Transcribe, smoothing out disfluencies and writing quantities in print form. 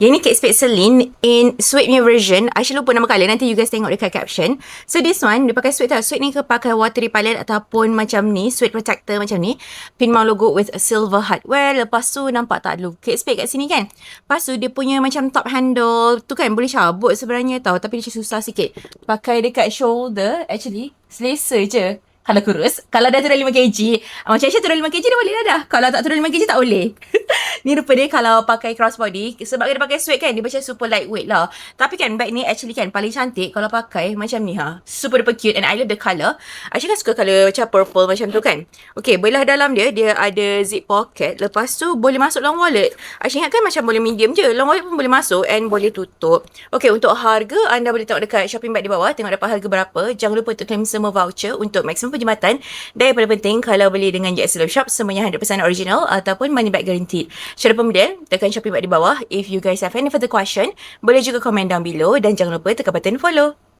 Yang ni Kate Spade Celine in suede punya version. Aisyah lupa nama colour. Nanti you guys tengok dekat caption. So this one, dia pakai suede tau. Suede ni ke pakai water repellent ataupun macam ni. Suede protector macam ni. Pin mount logo with a silver hardware. Lepas tu nampak tak dulu Kate Spade kat sini kan. Lepas tu dia punya macam top handle. Tu kan boleh cabut sebenarnya tau. Tapi dia susah sikit. Pakai dekat shoulder. Actually, selesa je. Kalau kurus. Kalau dah turun 5kg. Macam Aisyah turun 5kg dah boleh dah. Kalau tak turun 5kg tak boleh. Ni rupa dia kalau pakai crossbody. Sebab dia pakai suede kan. Dia macam super lightweight lah. Tapi kan bag ni actually kan paling cantik kalau pakai macam ni ha. Super duper cute. And I love the colour. Aisyah kan suka colour macam purple macam tu kan. Okay, belah dalam dia. Dia ada zip pocket. Lepas tu boleh masuk long wallet. Aisyah ingat kan macam boleh medium je. Long wallet pun boleh masuk and boleh tutup. Okay, untuk harga anda boleh tengok dekat shopping bag di bawah. Tengok dapat harga berapa. Jangan lupa untuk claim semua voucher untuk maximum perkhidmatan. Dan yang paling penting, kalau beli dengan JS Love Shop, semuanya 100% original ataupun money back guaranteed. Syarat pembelian, tekan shopping bag di bawah. If you guys have any further question, boleh juga komen down below dan jangan lupa tekan button follow.